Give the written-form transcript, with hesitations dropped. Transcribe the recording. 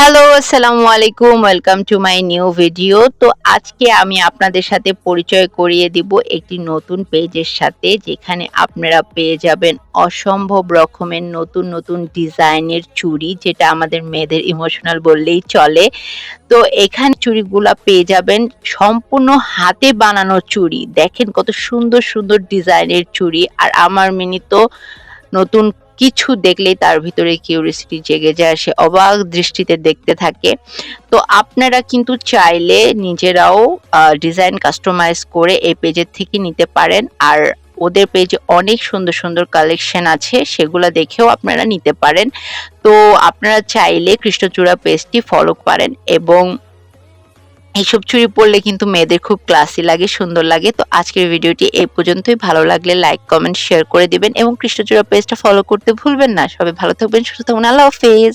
Hello, আসসালামু আলাইকুম। Welcome to my new video. তো আজকে আমি আপনাদের সাথে পরিচয় করিয়ে দিব একটি নতুন পেজের সাথে, যেখানে আপনারা পেয়ে যাবেন অসম্ভব রকমের নতুন, নতুন ডিজাইনের চুড়ি, যেটা আমাদের মেয়েদের ইমোশনাল বললেই চলে। তো এখানে চুড়িগুলা পেয়ে যাবেন সম্পূর্ণ হাতে বানানো চুড়ি। দেখেন কত সুন্দর, সুন্দর ডিজাইনের চুড়ি। আর আমার মিনি তো নতুন কিছু দেখলেই তার ভিতরে কিউরিওসিটি জেগে যায়, সে অবাক দৃষ্টিতে দেখতে থাকে। তো আপনারা কিন্তু চাইলে নিজেরাও ডিজাইন কাস্টমাইজ করে এই পেজের থেকে নিতে পারেন। আর ওদের পেজে অনেক সুন্দর সুন্দর কালেকশন আছে, সেগুলা দেখেও আপনারা নিতে পারেন। তো আপনারা চাইলে কৃষ্ণচূড়া পেজটি ফলো করেন, এবং এইসব চুড়ি পরলে কিন্তু মেয়েদের খুব ক্লাসি লাগে, সুন্দর লাগে। তো আজকের ভিডিওটি এই পর্যন্তই। ভালো লাগলে লাইক, কমেন্ট, শেয়ার করে দিবেন এবং কৃষ্ণচূড়া পেজটা ফলো করতে ভুলবেন না। সবাই ভালো থাকবেন, সুস্থ থাকবেন। আল্লাহ হাফেজ।